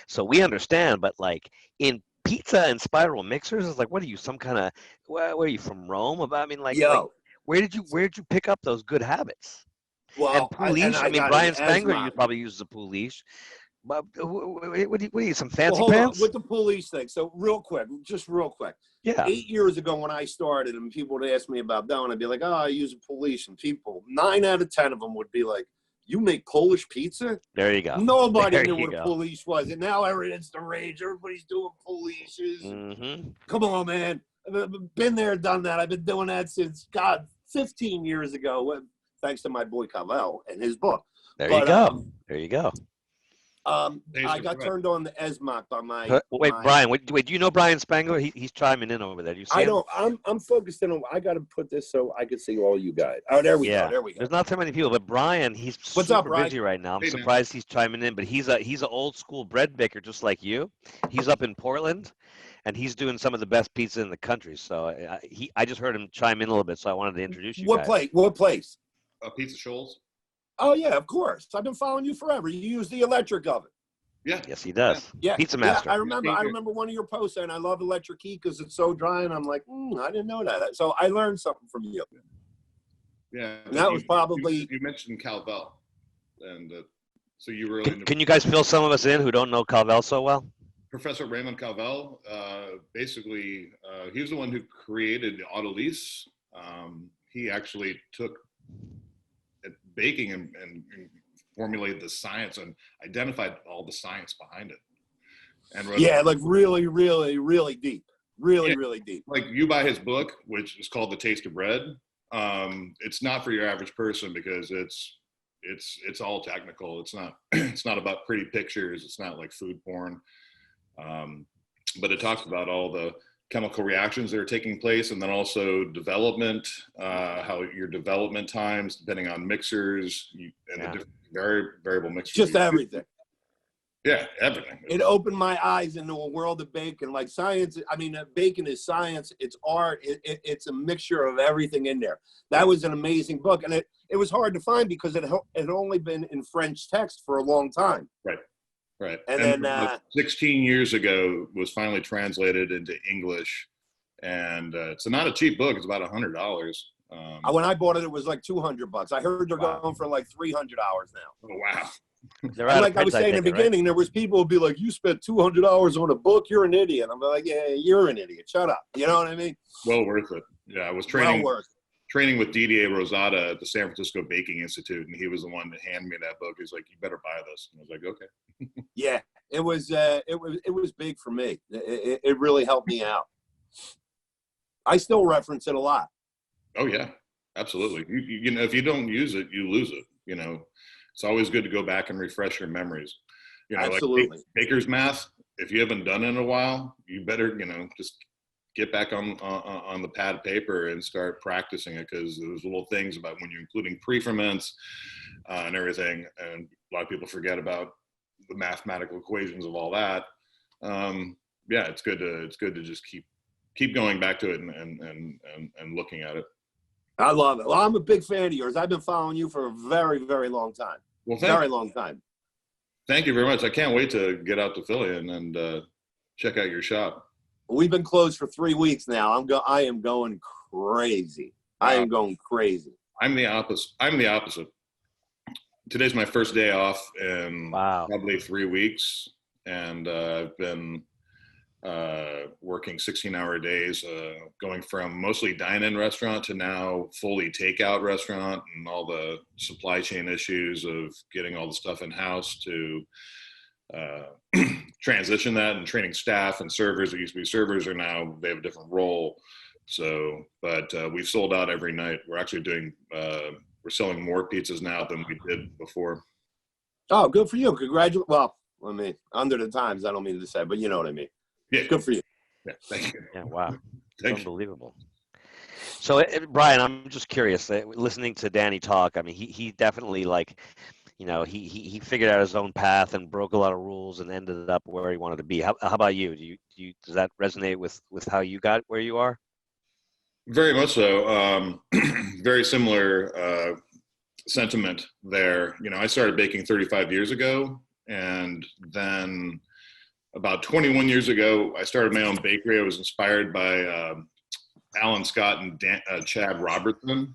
B: So we understand, but like in pizza and spiral mixers is like, what are you, some kind of, where are you from, Rome? I mean, like, where did you pick up those good habits?
C: Well,
B: and pouliche, I mean, Brian Spangler probably uses a pouliche. But what are you, some fancy
C: hold
B: pants?
C: on, with the police thing. So real quick.
B: Yeah.
C: 8 years ago when I started and people would ask me about that, and I'd be like, oh, I use a police. And people, 9 out of 10 of them would be like, you make Polish pizza?
B: There you go.
C: Nobody knew what a police was. And now it's the rage. Everybody's doing polices.
B: Mm-hmm.
C: Come on, man. I've been there, done that. I've been doing that since, 15 years ago, thanks to my boy Calhoun and his book.
B: There you go.
C: I got turned on the ESMAC by my.
B: Brian. Wait, do you know Brian Spangler? He's chiming in over there. Do you see him?
C: I'm focused in on. I got to put this so I can see all you guys. Oh, there we go.
B: There's not so many people, but Brian, he's super busy right now. I'm surprised he's chiming in, but he's an old school bread baker just like you. He's up in Portland, and he's doing some of the best pizza in the country. So I just heard him chime in a little bit, so I wanted to introduce you.
C: What place?
E: Pizza Shoals.
C: Oh yeah, of course. I've been following you forever. You use the electric oven.
E: Yeah.
B: Yes, he does.
C: Yeah.
B: Pizza Master.
C: Yeah, I remember one of your posts saying I love electric heat because it's so dry, and I'm like, I didn't know that. So I learned something from you.
E: Yeah.
C: And that was probably
E: you mentioned Calvel, and so you really
B: can you guys fill some of us in who don't know Calvel so well?
E: Professor Raymond Calvel, basically, he was the one who created the autolyse. He actually took baking and formulated the science and identified all the science behind it. And
C: like really, really, really deep. Really deep.
E: Like you buy his book, which is called The Taste of Bread. It's not for your average person because it's all technical. It's not about pretty pictures. It's not like food porn. But it talks about all the chemical reactions that are taking place, and then also development, how your development times, depending on mixers and the different variable mixers.
C: Just everything.
E: Yeah, everything.
C: It opened my eyes into a world of bacon. Like science, I mean, bacon is science, it's art, it's a mixture of everything in there. That was an amazing book. And it was hard to find because it had only been in French text for a long time.
E: Right.
C: And then
E: 16 years ago was finally translated into English, and it's not a cheap book. It's about $100.
C: When I bought it, it was like $200. I heard they're going for like $300 now.
E: Oh wow!
C: And like I was saying in the beginning, there was people who'd be like, "You spent $200 on a book? You're an idiot." I'm like, "Yeah, you're an idiot. Shut up." You know what I mean?
E: Well worth it. Yeah, I was training with Didier Rosada at the San Francisco Baking Institute, and he was the one that handed me that book. He's like, "You better buy this." And I was like, "Okay."
C: Yeah, it was big for me. It really helped me out. I still reference it a lot.
E: Oh yeah, absolutely. You know, if you don't use it, you lose it. You know, it's always good to go back and refresh your memories. You know,
C: absolutely.
E: Like baker's math. If you haven't done it in a while, you better just get back on the pad of paper and start practicing it, because there's little things about when you're including pre-ferments and everything, and a lot of people forget about the mathematical equations of all that. Yeah, it's good to just keep going back to it and looking at it.
C: I love it. Well, I'm a big fan of yours. I've been following you for a very, very long time.
E: Well,
C: long time.
E: Thank you very much. I can't wait to get out to Philly and check out your shop.
C: We've been closed for 3 weeks now. I am going crazy. Wow. I am going crazy.
E: I'm the opposite. Today's my first day off in probably 3 weeks, and I've been working 16-hour days, going from mostly dine-in restaurant to now fully takeout restaurant, and all the supply chain issues of getting all the stuff in-house to transition that, and training staff and servers that used to be servers are now, they have a different role. So, but we've sold out every night. We're actually doing, we're selling more pizzas now than we did before.
C: Oh, good for you. Congratulations. Well, I mean, under the times, I don't mean to say, but you know what I mean.
E: Yeah.
C: Good for you.
E: Yeah, thank you.
B: Yeah, wow. It's unbelievable. So, Brian, I'm just curious, listening to Danny talk, I mean, he definitely, like, you know, he figured out his own path and broke a lot of rules and ended up where he wanted to be. How about you? Does that resonate with how you got where you are?
E: Very much so. Very similar sentiment there. You know, I started baking 35 years ago, and then about 21 years ago, I started my own bakery. I was inspired by Alan Scott and Chad Robertson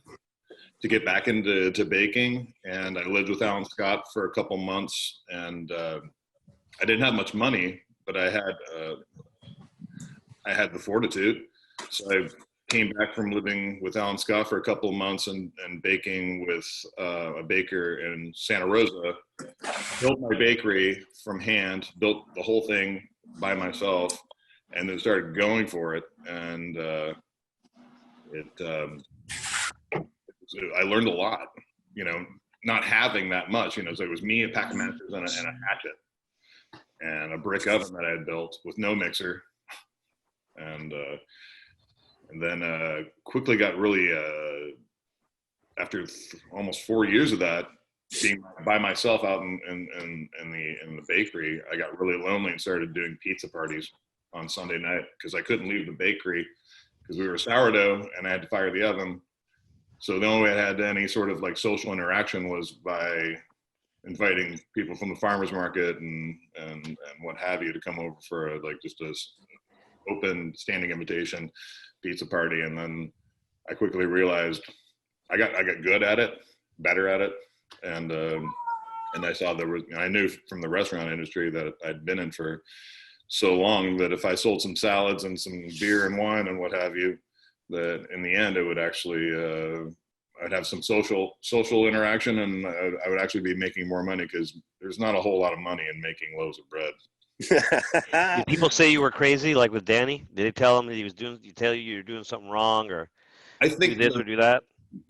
E: to get back into baking. And I lived with Alan Scott for a couple months, and I didn't have much money, but I had the fortitude. So I came back from living with Alan Scott for a couple of months and baking with a baker in Santa Rosa. Built my bakery from hand, built the whole thing by myself, and then started going for it. And I learned a lot, not having that much, so it was me, a pack of matches, and a hatchet, and a brick oven that I had built with no mixer. And then quickly got really, after almost 4 years of that, being by myself out in the bakery, I got really lonely and started doing pizza parties on Sunday night because I couldn't leave the bakery because we were sourdough and I had to fire the oven. So the only way I had any sort of like social interaction was by inviting people from the farmers market and what have you to come over for just a open standing invitation pizza party. And then I quickly realized I got good at it, better at it. And I saw I knew from the restaurant industry that I'd been in for so long that if I sold some salads and some beer and wine and what have you, that in the end it would actually, I'd have some social interaction, and I would actually be making more money because there's not a whole lot of money in making loaves of bread.
B: Did people say you were crazy, like with Danny? Did they tell him that tell you you're doing something wrong, or
E: I think
B: do this or do that?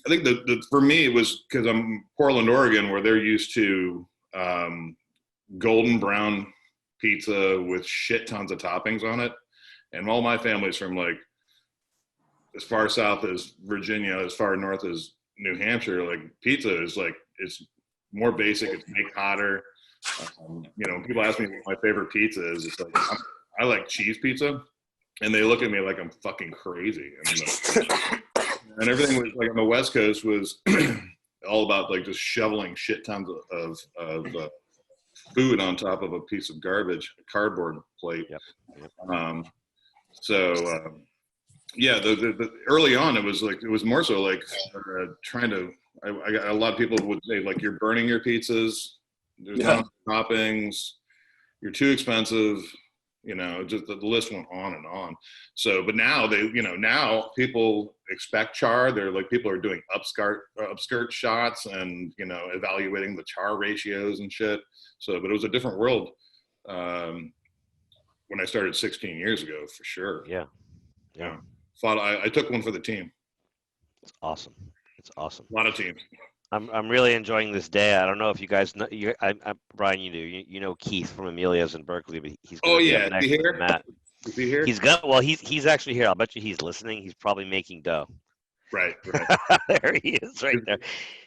E: I think that for me it was because I'm Portland, Oregon, where they're used to golden brown pizza with shit tons of toppings on it, and all my family's from as far south as Virginia, as far north as New Hampshire. Pizza is it's more basic. It's made hotter. When people ask me what my favorite pizza is, it's I like cheese pizza, and they look at me like I'm fucking crazy. And everything was on the West Coast was all about just shoveling shit tons of food on top of a piece of garbage, a cardboard plate.
B: Yep.
E: Yeah, the early on it was more so trying to. I got a lot of people would say you're burning your pizzas. There's not enough toppings. You're too expensive. Just the list went on and on. So, but now now people expect char. They're people are doing upskirt shots and evaluating the char ratios and shit. So, but it was a different world when I started 16 years ago, for sure.
B: Yeah.
E: I took one for the team.
B: It's awesome. A
E: lot of teams.
B: I'm really enjoying this day. I don't know if you guys know. Brian, you do. You know Keith from Emilia's in Berkeley, but he's.
E: Oh yeah, is he here?
B: Matt.
E: Is he here?
B: He's actually here. I'll bet you he's listening. He's probably making dough.
E: Right.
B: There he is, right there.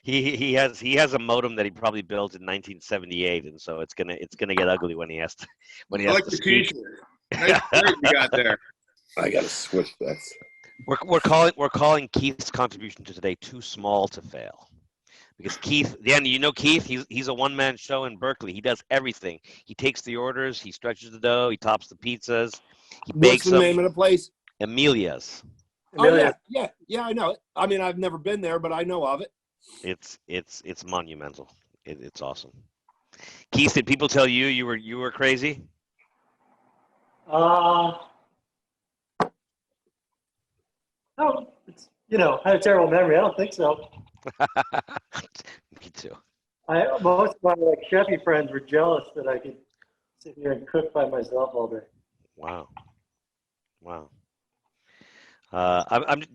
B: He has a modem that he probably built in 1978, and so it's gonna get ugly when he has to
E: the
B: speak.
E: Nice shirt you got there.
C: I gotta switch that.
B: We're calling Keith's contribution to today too small to fail. Because Keith, Danny, you know Keith, he's a one-man show in Berkeley. He does everything. He takes the orders, he stretches the dough, he tops the pizzas, he bakes them.
C: What's the name of the place?
B: Emilia's.
C: Oh yeah, I know it. I mean, I've never been there, but I know of it.
B: It's monumental. It's awesome. Keith, did people tell you were crazy?
F: No, it's I had a terrible memory. I don't think so.
B: Me too.
F: Most of my chefy friends were jealous that I could sit here and cook by myself all day.
B: Wow.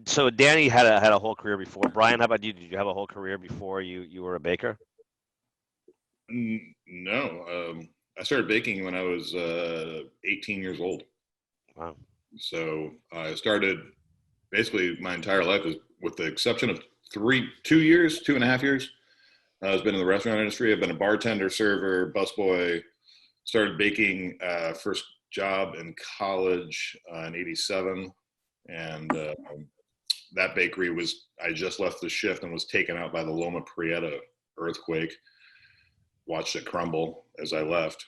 B: So Danny had a whole career before. Brian, how about you? Did you have a whole career before you were a baker?
E: No. I started baking when I was 18 years old.
B: Wow.
E: So I started basically my entire life, with the exception of 2.5 years. I've been in the restaurant industry. I've been a bartender, server, busboy. Started baking first job in college in '87, and that bakery I just left the shift and was taken out by the Loma Prieta earthquake. Watched it crumble as I left.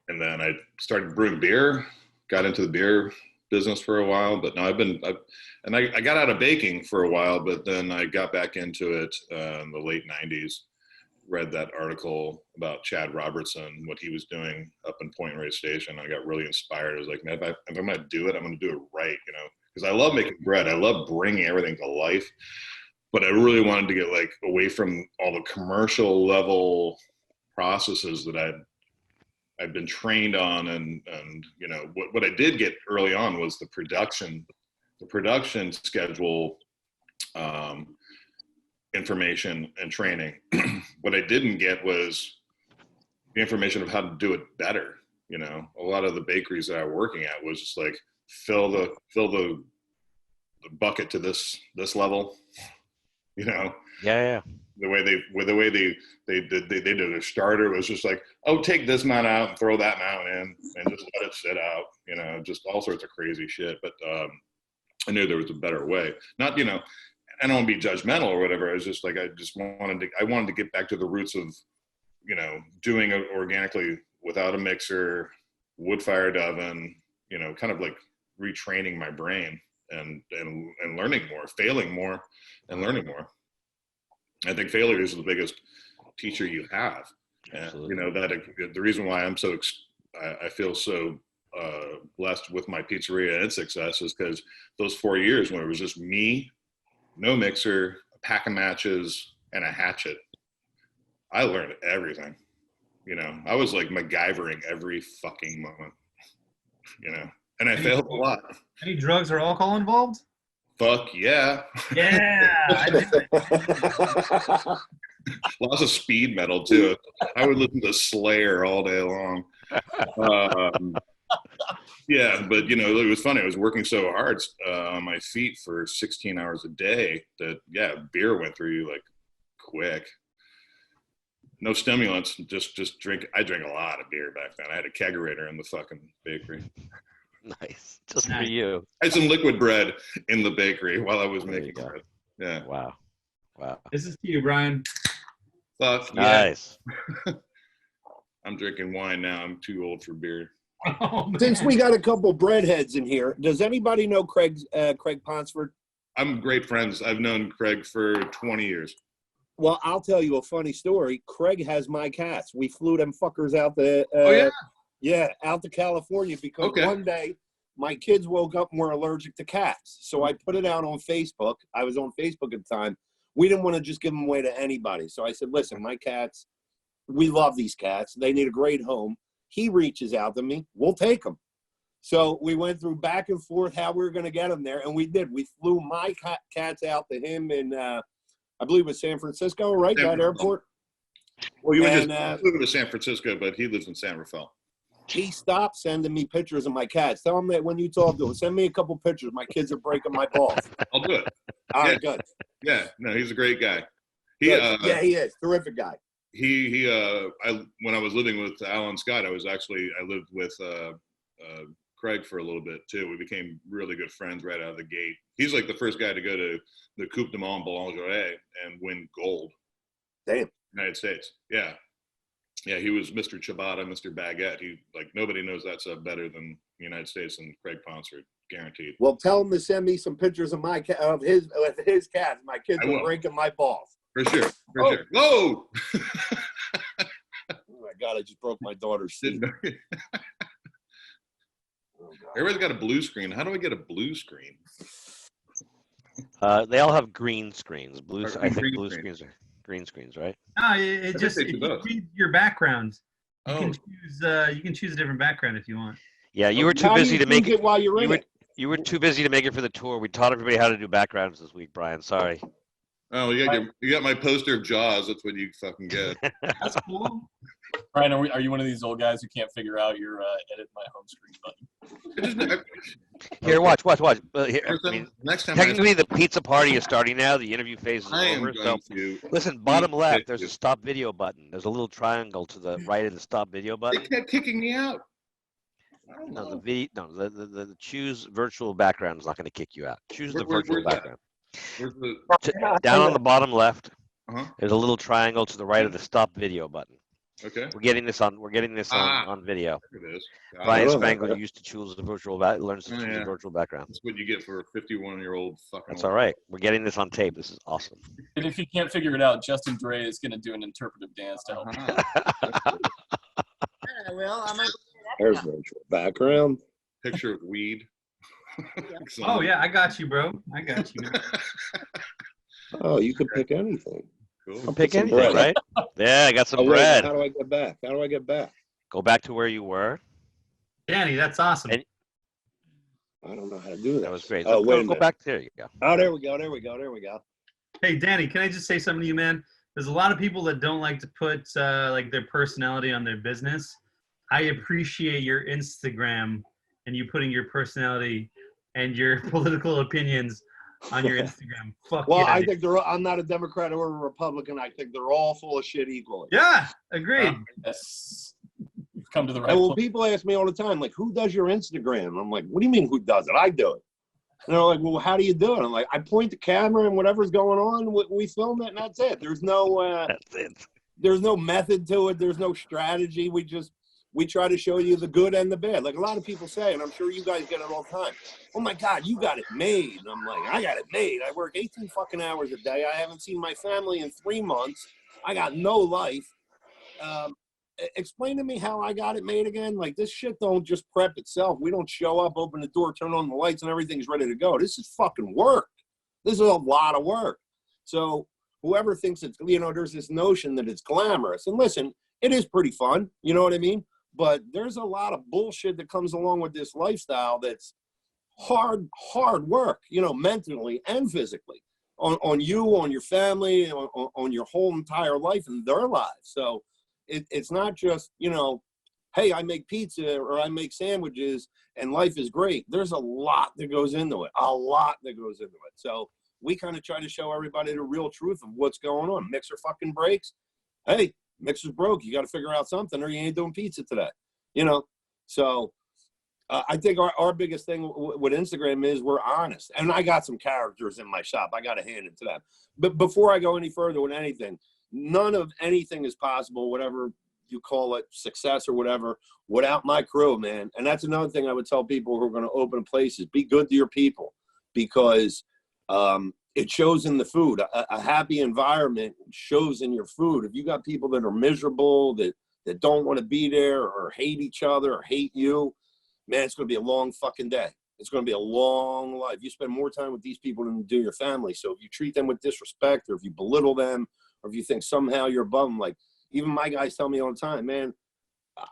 E: And then I started brewing beer, got into the beer business for a while, but no, I got out of baking for a while, but then I got back into it in the late 90s. Read that article about Chad Robertson, what he was doing up in Point Reyes Station. I got really inspired. I was like, man, if I'm going to do it, I'm going to do it right, you know, because I love making bread. I love bringing everything to life, but I really wanted to get like away from all the commercial level processes that I've been trained on. And you know, what I did get early on was the production schedule, information and training. What I didn't get was the information of how to do it better. You know, a lot of the bakeries that I was working at was just like, fill the bucket to this level, you know?
B: Yeah.
E: The way they did their starter was just like, oh, take this amount out and throw that amount in and just let it sit out, you know, just all sorts of crazy shit. But I knew there was a better way. Not, you know, I don't want to be judgmental or whatever. I was just like, I wanted to get back to the roots of, you know, doing it organically without a mixer, wood-fired oven, you know, kind of like retraining my brain and learning more, failing more and learning more. I think failure is the biggest teacher you have. And, you know, that the reason why I feel so blessed with my pizzeria and its success is because those 4 years when it was just me, no mixer, a pack of matches, and a hatchet, I learned everything. You know, I was like MacGyvering every fucking moment, you know, and I failed a lot.
D: Any drugs or alcohol involved?
E: Fuck yeah.
D: Yeah.
E: Lots of speed metal too. I would listen to Slayer all day long. Yeah, but you know, it was funny. I was working so hard on my feet for 16 hours a day that, yeah, beer went through you like quick. No stimulants, just drink. I drank a lot of beer back then. I had a kegerator in the fucking bakery.
B: Nice. Just for you.
E: I had some liquid bread in the bakery while I was making bread. Yeah.
B: Wow.
D: This is to you, Brian.
E: Fuck
B: nice.
E: Yeah. I'm drinking wine now. I'm too old for beer.
D: Oh,
C: Since we got a couple breadheads in here, does anybody know Craig Ponsford?
E: I'm great friends. I've known Craig for 20 years.
C: Well, I'll tell you a funny story. Craig has my cats. We flew them fuckers out to out to California because one day my kids woke up and were allergic to cats. So I put it out on Facebook. I was on Facebook at the time. We didn't want to just give them away to anybody. So I said, listen, my cats, we love these cats. They need a great home. He reaches out to me. We'll take them. So we went through back and forth how we were going to get them there, and we did. We flew my cats out to him in, I believe it was San Francisco, right? That airport?
E: Well, you were just moving to San Francisco, but he lives in San Rafael.
C: He stopped sending me pictures of my cats. Tell him that when you talk to him, send me a couple pictures. My kids are breaking my balls.
E: I'll do it.
C: All right, good.
E: Yeah, no, he's a great guy.
C: He is. Terrific guy.
E: When I was living with Alan Scott, I lived with Craig for a little bit too. We became really good friends right out of the gate. He's like the first guy to go to the Coupe du Monde Boulangerie and win gold.
C: Damn.
E: United States. Yeah. Yeah, he was Mr. Ciabatta, Mr. Baguette. He nobody knows that stuff better than the United States and Craig Ponsford, guaranteed.
C: Well, tell him to send me some pictures of his cats. My kids are breaking my balls.
E: For sure. Sure. Whoa!
C: Oh my God! I just broke my daughter's seat.
E: Everybody's got a blue screen. How do I get a blue screen?
B: They all have green screens. I think blue screens are green screens, right?
D: No, it just you read your background. You can choose a different background if you want.
B: Yeah, you were too busy to make it
C: while you're in it.
B: You were too busy to make it for the tour. We taught everybody how to do backgrounds this week, Brian. Sorry.
E: Oh, you got my poster of Jaws. That's what you fucking get.
D: That's cool.
G: Brian, are you one of these old guys who can't figure out your edit my home screen button?
B: Here, watch.
E: Next time,
B: technically, the pizza party is starting now. The interview phase is over. So, listen, bottom left, there's a stop video button. There's a little triangle to the right of the stop video button.
E: They kept kicking me out.
B: The choose virtual background is not going to kick you out. Choose the virtual background. Down on the bottom left, there's a little triangle to the right of the stop video button.
E: Okay.
B: We're getting this on video.
E: There it is.
B: Brian Spangler used to choose the virtual learns to choose a virtual background.
E: That's what you get for a 51-year-old fucking.
B: That's all right. We're getting this on tape. This is awesome.
G: And if you can't figure it out, Justin Dre is going to do an interpretive dance to help you.
A: Well, I'm over
C: There's virtual background.
E: Picture of weed.
D: Oh yeah, I got you, bro. I got you.
C: Oh, you can pick anything.
E: Cool.
B: I'll pick anything, right? Yeah, I got some bread.
C: How do I get back? How do I get back?
B: Go back to where you were.
D: Danny, that's awesome.
B: And
C: I don't know how to do that.
B: that was great.
C: Oh,
B: So
C: wait a
B: go
C: minute.
B: back. There you go.
C: Oh, there we go. There we go. There we go.
D: Hey, Danny, can I just say something to you, man? There's a lot of people that don't like to put like their personality on their business. I appreciate your Instagram and you putting your personality and your political opinions on your Instagram. Fuck
C: Well,
D: yeah,
C: I
D: dude.
C: think I'm not a Democrat or a Republican. I think they're all full of shit equally.
D: Yeah, agreed.
G: Yes. You've come to the right
C: And when
G: place.
C: people ask me all the time, like, who does your Instagram? I'm like, what do you mean who does it? I do it. And they're like, well, how do you do it? I'm like, I point the camera and whatever's going on, we film it and that's it. There's no
B: That's it.
C: there's no method to it. There's no strategy. We try to show you the good and the bad. Like a lot of people say, and I'm sure you guys get it all the time. Oh my God, you got it made. And I'm like, I got it made. I work 18 fucking hours a day. I haven't seen my family in 3 months. I got no life. Explain to me how I got it made again. Like this shit don't just prep itself. We don't show up, open the door, turn on the lights, and everything's ready to go. This is fucking work. This is a lot of work. So whoever thinks it's, there's this notion that it's glamorous. And listen, it is pretty fun. You know what I mean? But there's a lot of bullshit that comes along with this lifestyle that's hard work, mentally and physically on you, on your family, on your whole entire life and their lives. So it's not just, hey, I make pizza or I make sandwiches and life is great. There's a lot that goes into it, So we kind of try to show everybody the real truth of what's going on. Mixer fucking breaks. Hey, mixer's broke. You got to figure out something or you ain't doing pizza today, So I think our biggest thing with Instagram is we're honest. And I got some characters in my shop. I got to hand it to them. But before I go any further with anything, none of anything is possible, whatever you call it, success or whatever, without my crew, man. And that's another thing I would tell people who are going to open places. Be good to your people because it shows in the food. A happy environment shows in your food. If you got people that are miserable, that don't want to be there or hate each other or hate you, man, it's going to be a long fucking day. It's going to be a long life. You spend more time with these people than you do your family. So if you treat them with disrespect or if you belittle them or if you think somehow you're above them, like even my guys tell me all the time, man,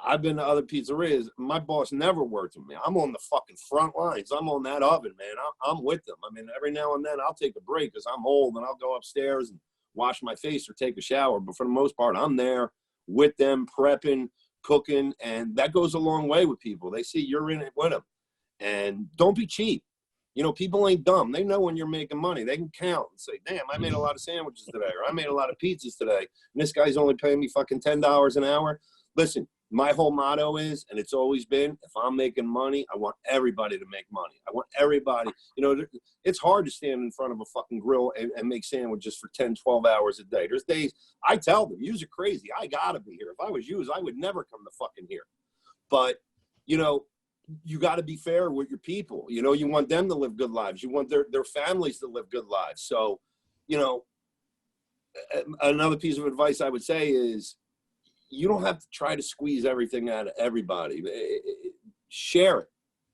C: I've been to other pizzerias. My boss never worked with me. I'm on the fucking front lines. I'm on that oven, man. I'm with them. I mean, every now and then I'll take a break because I'm old and I'll go upstairs and wash my face or take a shower. But for the most part, I'm there with them, prepping, cooking, and that goes a long way with people. They see you're in it with them. And don't be cheap. People ain't dumb. They know when you're making money. They can count and say, damn, I made a lot of sandwiches today, or I made a lot of pizzas today, and this guy's only paying me fucking $10 an hour. Listen, my whole motto is, and it's always been, if I'm making money, I want everybody to make money. I want everybody. It's hard to stand in front of a fucking grill and make sandwiches for 10, 12 hours a day. There's days, I tell them, yous are crazy. I got to be here. If I was yous, I would never come to fucking here. But, you got to be fair with your people. You want them to live good lives. You want their families to live good lives. So, another piece of advice I would say is you don't have to try to squeeze everything out of everybody. Share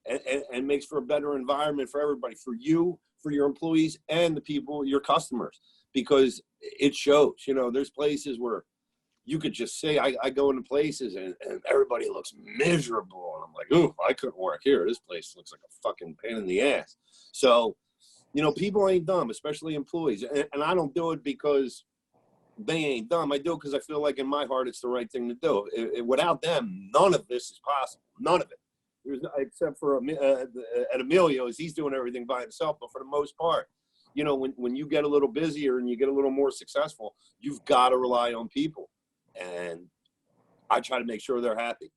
C: it and makes for a better environment for everybody, for you, for your employees, and the people, your customers, because it shows. There's places where you could just say, I go into places and everybody looks miserable. And I'm like, ooh, I couldn't work here. This place looks like a fucking pain in the ass. So, people ain't dumb, especially employees. And I don't do it because they ain't dumb. I do it because I feel like in my heart, it's the right thing to do. Without them, none of this is possible. None of it. Except for at Emilia, he's doing everything by himself. But for the most part, when you get a little busier and you get a little more successful, you've got to rely on people. And I try to make sure they're happy.